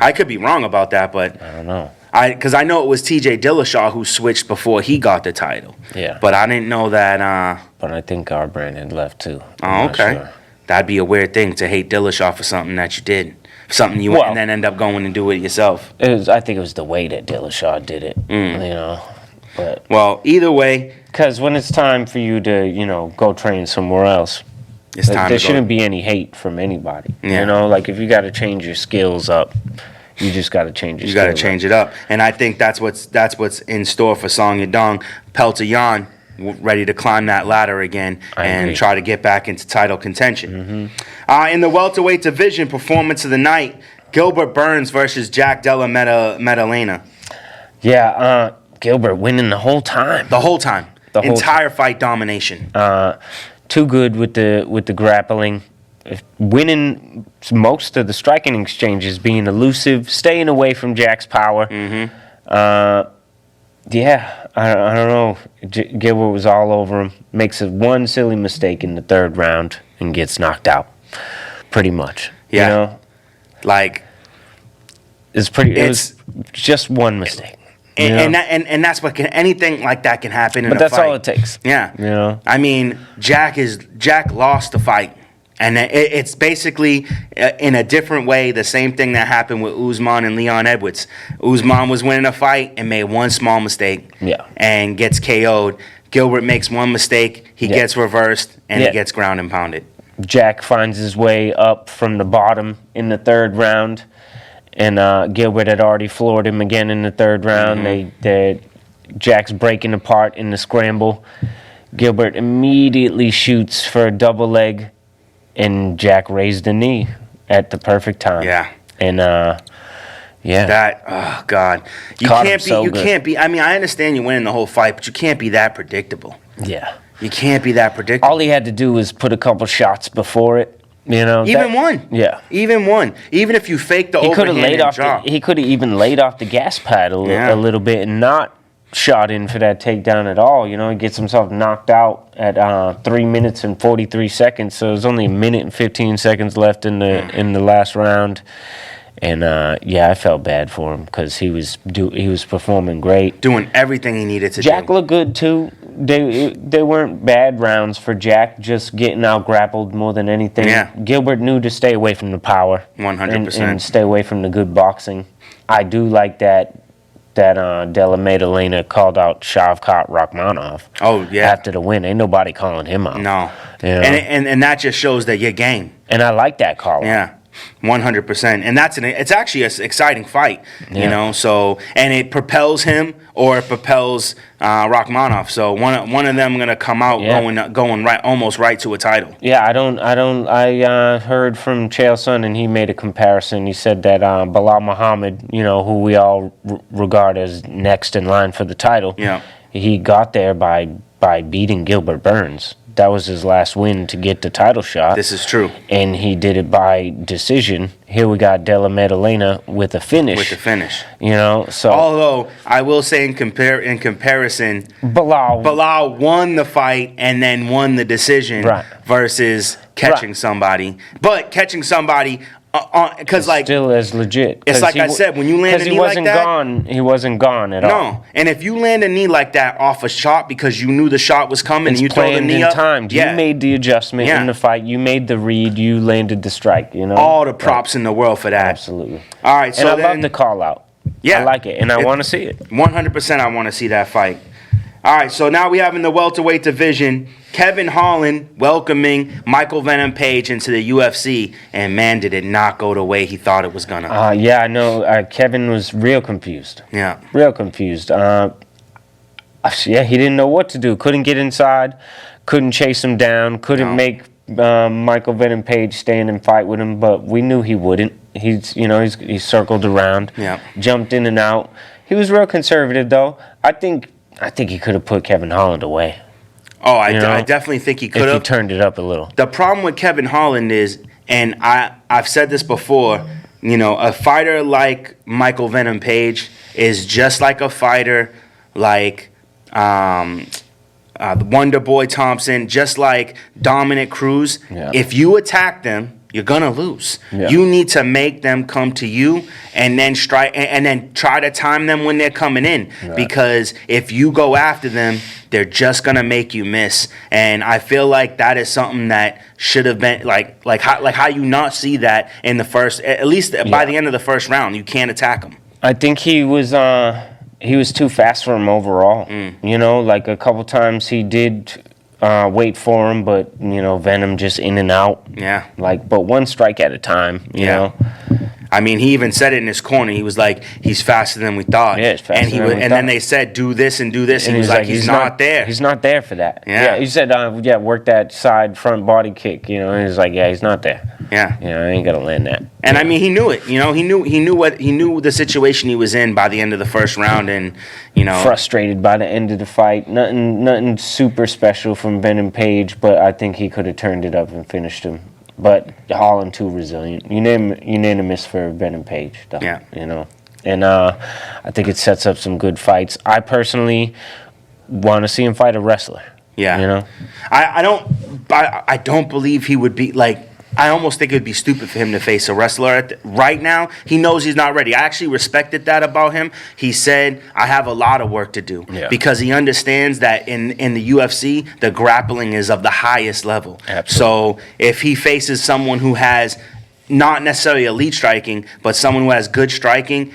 I could be wrong about that, but I don't know. Because I know it was T.J. Dillashaw who switched before he got the title. Yeah. But I didn't know that. But I think Garbrandt had left too. Oh, okay. That'd be a weird thing to hate Dillashaw for something that you did, something and then end up going and do it yourself. I think it was the way that Dillashaw did it. But either way, because when it's time for you to go train somewhere else, it's time. There shouldn't be any hate from anybody. Yeah. Like if you got to change your skills up, you just got to change your. You got to change it up, and I think that's what's in store for Song Yadong. Petr Yan ready to climb that ladder again and try to get back into title contention. Mm-hmm. In the welterweight division, performance of the night: Gilbert Burns versus Jack Della Maddalena. Yeah, Gilbert winning the whole time. The whole time. Entire fight domination. Too good with the grappling. Winning most of the striking exchanges, being elusive, staying away from Jack's power. Mm-hmm. I don't know. Gilbert was all over him. Makes one silly mistake in the third round and gets knocked out. Pretty much. Yeah. It was just one mistake. And that's what anything like that can happen in a fight. But that's all it takes. Yeah. I mean, Jack lost the fight. And it's basically, in a different way, the same thing that happened with Usman and Leon Edwards. Usman was winning a fight and made one small mistake and gets KO'd. Gilbert makes one mistake, he gets reversed, and he gets ground and pounded. Jack finds his way up from the bottom in the third round, and Gilbert had already floored him again in the third round. Mm-hmm. Jack's breaking apart in the scramble. Gilbert immediately shoots for a double leg, and Jack raised the knee at the perfect time. Yeah. And that, oh God, you can't be. I mean, I understand you're winning the whole fight, but you can't be that predictable. Yeah. You can't be that predictable. All he had to do was put a couple shots before it. Even one. Yeah. Even one. Even if you fake the overhand and drop. He could have even laid off the gas pad a little bit and not shot in for that takedown at all. He gets himself knocked out at 3 minutes and 43 seconds. So there's only a minute and 15 seconds left in the last round. And I felt bad for him because he was performing great, doing everything he needed to do. Jack looked good too. They weren't bad rounds for Jack, just getting out grappled more than anything. Yeah. Gilbert knew to stay away from the power, 100%, and stay away from the good boxing. I do like that Della Maddalena called out Shavkat Rakhmonov. Oh yeah, after the win, ain't nobody calling him out. No, and that just shows that you're game. And I like that call. Yeah. 100%, and it's actually an exciting fight, So, and it propels him or it propels Rakhmonov. So one of them gonna come out going right, almost right to a title. Yeah, I heard from Chael Sonnen, and he made a comparison. He said that Bilal Muhammad, who we all regard as next in line for the title, he got there by beating Gilbert Burns. That was his last win to get the title shot. This is true. And he did it by decision. Here we got Della Maddalena with a finish. So although I will say in comparison, Bilal won the fight and then won the decision versus catching somebody. But catching somebody because still as legit. It's like I said, when you land a knee like that, he wasn't gone at all. No, and if you land a knee like that off a shot because you knew the shot was coming and you throw the knee up, timed. You made the adjustment in the fight. You made the read. You landed the strike. All the props in the world for that. Absolutely. All right, so and I love the call out. Yeah, I like it, and I want to see it. 100%, I want to see that fight. All right, so now we have in the welterweight division, Kevin Holland welcoming Michael Venom Page into the UFC, and man, did it not go the way he thought it was gonna. I know. Kevin was real confused. Yeah, real confused. He didn't know what to do. Couldn't get inside. Couldn't chase him down. Couldn't make Michael Venom Page stand and fight with him. But we knew he wouldn't. He circled around. Yeah, jumped in and out. He was real conservative though. I think he could have put Kevin Holland away. Oh, I definitely think he could have. If he turned it up a little. The problem with Kevin Holland is, and I've said this before, a fighter like Michael Venom Page is just like a fighter like Wonder Boy Thompson, just like Dominic Cruz. Yeah. If you attack them, you're gonna lose. Yeah. You need to make them come to you, and then then try to time them when they're coming in. Right. Because if you go after them, they're just gonna make you miss. And I feel like that is something that should have been like how you not see that in the first, at least by the end of the first round, you can't attack them. I think he was too fast for him overall. You know, like a couple times he did wait for him, but Venom just in and out. Yeah. Like, but one strike at a time. You know. I mean, he even said it in his corner. He was like, "He's faster than we thought." Yeah, he's faster and he than was, we and thought. then they said, "Do this and do this." And he was like, "He's not there." He's not there for that. Yeah. He said, work that side front body kick. And he's like, yeah, he's not there. Yeah. I ain't gonna land that. And I mean, he knew it. He knew the situation he was in by the end of the first round, and Frustrated by the end of the fight. Nothing super special from Venom Page, but I think he could have turned it up and finished him. But Holland too resilient. Unanimous for Venom Page, though. Yeah. And I think it sets up some good fights. I personally want to see him fight a wrestler. Yeah. I don't believe he would be like. I almost think it would be stupid for him to face a wrestler right now. He knows he's not ready. I actually respected that about him. He said, "I have a lot of work to do," because he understands that in the UFC, the grappling is of the highest level. Absolutely. So if he faces someone who has not necessarily elite striking, but someone who has good striking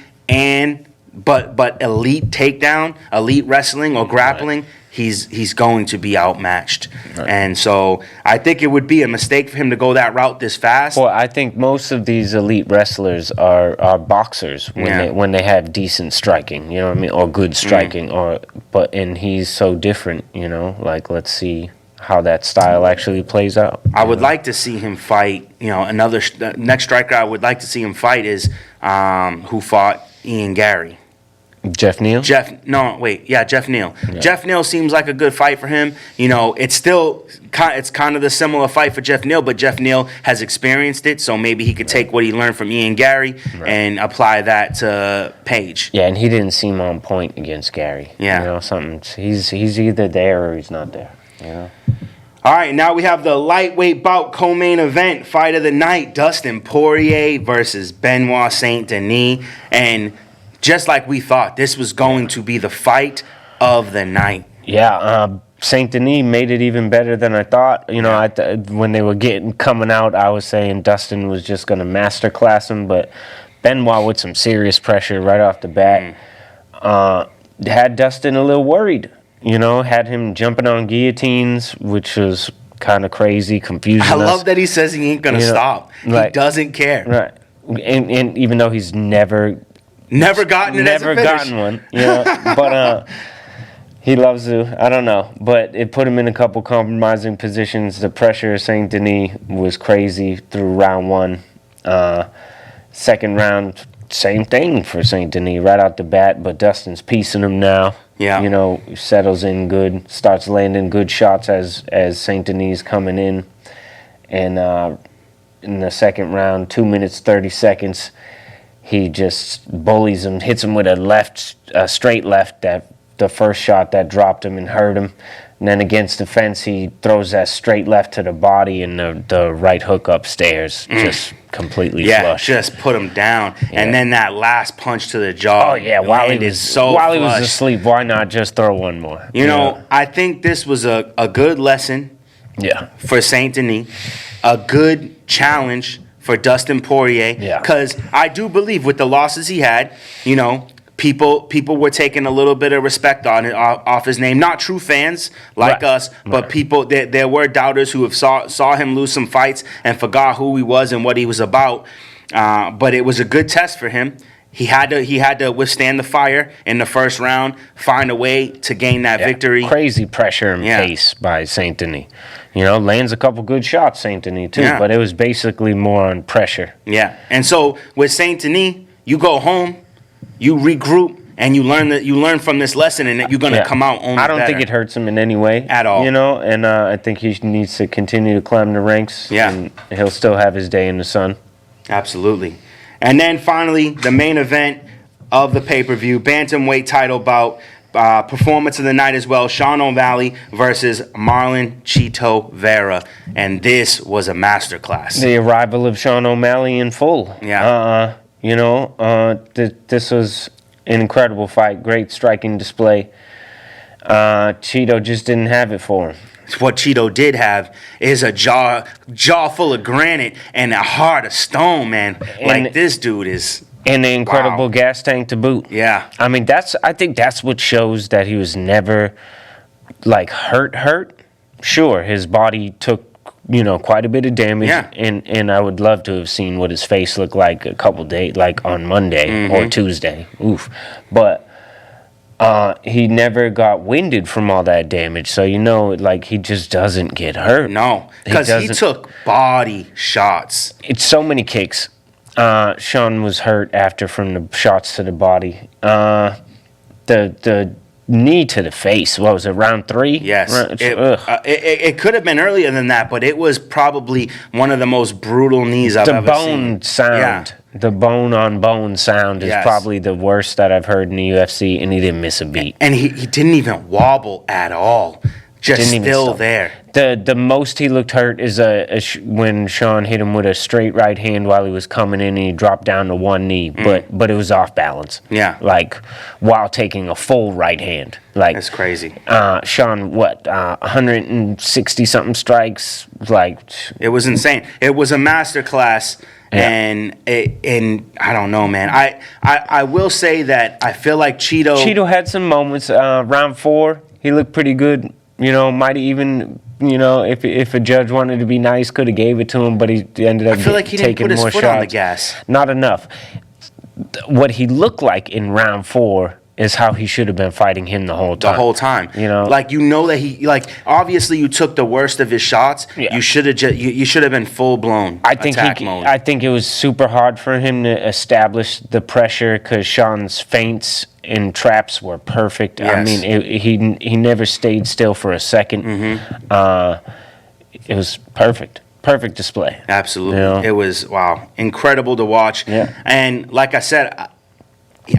but elite takedown, elite wrestling or grappling. Right. He's going to be outmatched. Right. And so I think it would be a mistake for him to go that route this fast. Well, I think most of these elite wrestlers are boxers when they have decent striking, you know what I mean, or good striking, and he's so different, like let's see how that style actually plays out. I would like to see him fight, next striker I would like to see him fight is who fought Ian Gary. Jeff Neal? Jeff Neal. Yeah. Jeff Neal seems like a good fight for him. It's kind of the similar fight for Jeff Neal, but Jeff Neal has experienced it, so maybe he could take what he learned from Ian Gary and apply that to Page. Yeah, and he didn't seem on point against Gary. Yeah. He's either there or he's not there, All right, now we have the lightweight bout co-main event, fight of the night, Dustin Poirier versus Benoit Saint Denis, and just like we thought, this was going to be the fight of the night. Yeah, Saint Denis made it even better than I thought. When they were coming out, I was saying Dustin was just going to masterclass him, but Benoit with some serious pressure right off the bat had Dustin a little worried. Had him jumping on guillotines, which was kind of crazy, confusing us. I love that he says he ain't going to stop. He doesn't care. Right. And even though he's never gotten one, but he loves to. I don't know, but it put him in a couple compromising positions. The pressure of Saint Denis was crazy through round one. Second round, same thing for Saint Denis right out the bat, but Dustin's piecing him now. Yeah, settles in good, starts landing good shots as Saint Denis coming in, and in the second round, 2 minutes 30 seconds. He just bullies him, hits him with a straight left, that the first shot that dropped him and hurt him. And then against the fence, he throws that straight left to the body and the right hook upstairs, just completely flush. Yeah, just put him down. Yeah. And then that last punch to the jaw. Oh, yeah, while he was asleep, why not just throw one more? I think this was a good lesson for Saint Denis, a good challenge for Dustin Poirier, because I do believe with the losses he had, people were taking a little bit of respect off his name. Not true fans like us, but people. There were doubters who have saw him lose some fights and forgot who he was and what he was about. But it was a good test for him. He had to withstand the fire in the first round, find a way to gain that victory. Crazy pressure and pace by Saint Denis. Lands a couple good shots, Saint Denis too, but it was basically more on pressure. Yeah, and so with Saint Denis, you go home, you regroup, and you learn from this lesson, and that you're going to come out only I don't better. think it hurts him in any way at all. And I think he needs to continue to climb the ranks. Yeah, and he'll still have his day in the sun. Absolutely. And then finally, the main event of the pay-per-view, bantamweight title bout, performance of the night as well, Sean O'Malley versus Marlon Chito Vera. And this was a masterclass. The arrival of Sean O'Malley in full. Yeah. This was an incredible fight, great striking display. Chito just didn't have it for him. What Chito did have is a jaw full of granite and a heart of stone, man. Like, this dude is... And an incredible gas tank to boot. Yeah. I mean, I think that's what shows that he was never, like, hurt. Sure, his body took, quite a bit of damage. Yeah. And I would love to have seen what his face looked like a couple days, like on Monday or Tuesday. Oof. But he never got winded from all that damage. So, he just doesn't get hurt. No, because he took body shots. It's so many kicks. Sean was hurt after from the shots to the body. The knee to the face, what was it, round 3? Yes. It could have been earlier than that, but it was probably one of the most brutal knees I've ever seen. The bone-on-bone sound is probably the worst that I've heard in the UFC, and he didn't miss a beat. And he didn't even wobble at all. Just still there. The most he looked hurt is when Sean hit him with a straight right hand while he was coming in, and he dropped down to one knee, but it was off balance. Yeah. Like, while taking a full right hand. Like, that's crazy. Sean, 160-something strikes? Like, it was insane. It was a masterclass. Yeah. And I don't know, man. I will say that I feel like Chito had some moments. Round 4, he looked pretty good. Might even, if a judge wanted to be nice, could have gave it to him, but he ended up taking more shots. On the gas. Not enough. What he looked like in round 4 is how he should have been fighting him the whole time. That he, obviously you took the worst of his shots. Yeah. You should have been full blown attack mode. I think it was super hard for him to establish the pressure because Sean's feints and traps were perfect. Yes. I mean, he never stayed still for a second. It was perfect. Perfect display. Absolutely. It was, incredible to watch. Yeah. And like I said,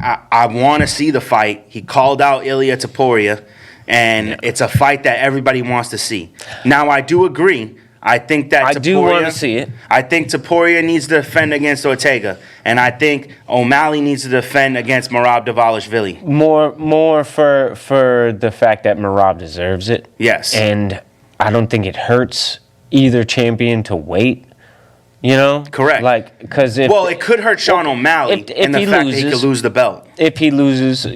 I want to see the fight. He called out Ilia Topuria, and it's a fight that everybody wants to see. Now, I do agree. I think that I do want to see it. I think Topuria needs to defend against Ortega, and I think O'Malley needs to defend against Merab Dvalishvili. More for the fact that Merab deserves it. Yes. And I don't think it hurts either champion to wait. Correct. Because it could hurt Sean O'Malley in the fact that he could lose the belt. If he loses,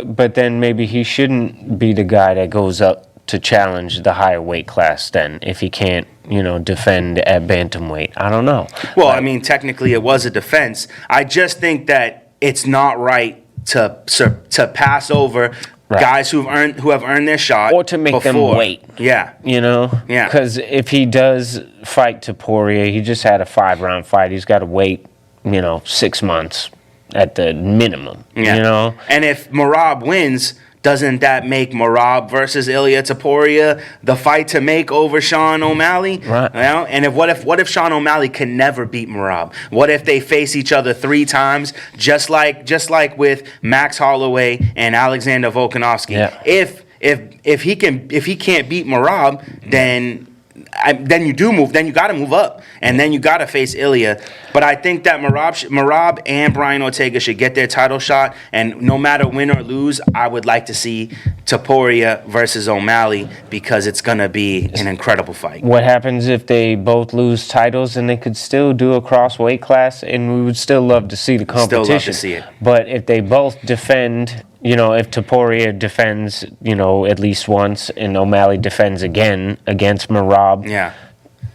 but then maybe he shouldn't be the guy that goes up to challenge the higher weight class then if he can't, defend at bantamweight. I don't know. Well, technically it was a defense. I just think that it's not right to pass over guys who have earned their shot or to make them wait. Yeah. Yeah. Because if he does fight Topuria, he just had a 5-round fight. He's got to wait, 6 months at the minimum. Yeah. And if Merab wins, doesn't that make Merab versus Ilia Topuria the fight to make over Sean O'Malley? Right. And what if Sean O'Malley can never beat Merab? What if they face each other 3 times, just like with Max Holloway and Alexander Volkanovski? Yeah. If he can't beat Merab, then you got to move up, and then you got to face Ilia. But I think that Merab and Brian Ortega should get their title shot, and no matter win or lose, I would like to see Topuria versus O'Malley because it's going to be an incredible fight. What happens if they both lose titles and they could still do a cross weight class, and we would still love to see the competition. Still love to see it. But if they both defend, if Topuria defends, at least once, and O'Malley defends again against Merab,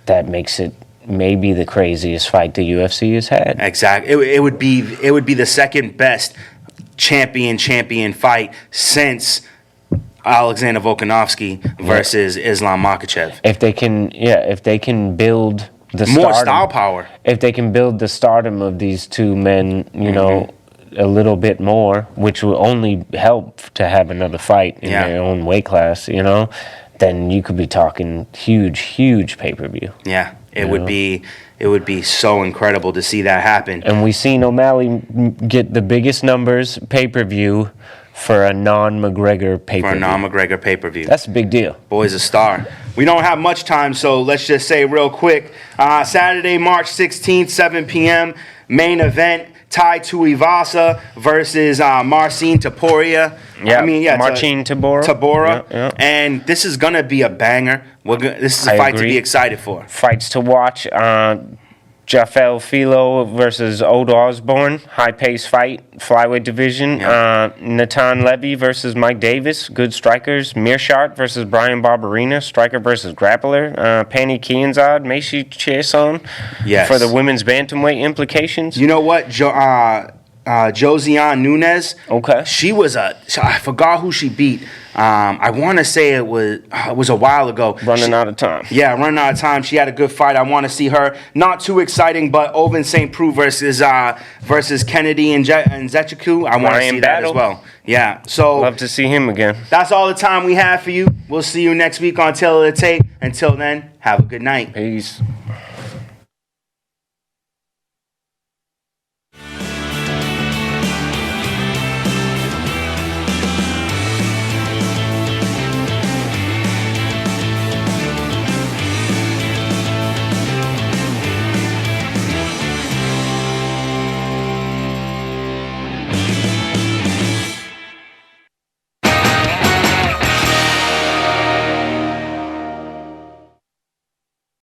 that makes it maybe the craziest fight the UFC has had. Exactly. It would be the second best champion fight since Alexander Volkanovski versus Islam Makhachev. If they can build the more style power. If they can build the stardom of these two men, a little bit more, which will only help to have another fight in their own weight class, then you could be talking huge pay-per-view. Yeah, it would be It would be so incredible to see that happen. And we seen O'Malley get the biggest numbers pay-per-view for a non-McGregor For pay-per-view. a non-McGregor pay-per-view. That's a big deal. Boy's a star. We don't have much time, so let's just say real quick. Saturday, March 16th, 7 p.m., main event, Tai Tuivasa versus Marcin Tybura. Yeah, Marcin Tybura. Tybura. Yeah. And this is going to be a banger. This is a I fight to agree. be excited for. Fights to watch. Jafel Filo versus Old Osborne, high-paced fight, flyweight division. Yeah. Natan Levy versus Mike Davis, good strikers. Meerschaert versus Brian Barberina, striker versus grappler. Pannie Kianzad, Macy Chiasson Yes. for the women's bantamweight implications. You know what? Josiane Nunes. Okay. I forgot who she beat. I want to say it was a while ago. Running out of time. Yeah, running out of time. She had a good fight. I want to see her. Not too exciting, but Ovin St. Preux versus Kennedy and Zechiku. I want to Ryan see that Battle. as well. Yeah. So Love to see him again. that's all the time we have for you. We'll see you next week on Tail of the Tape. Until then, have a good night. Peace.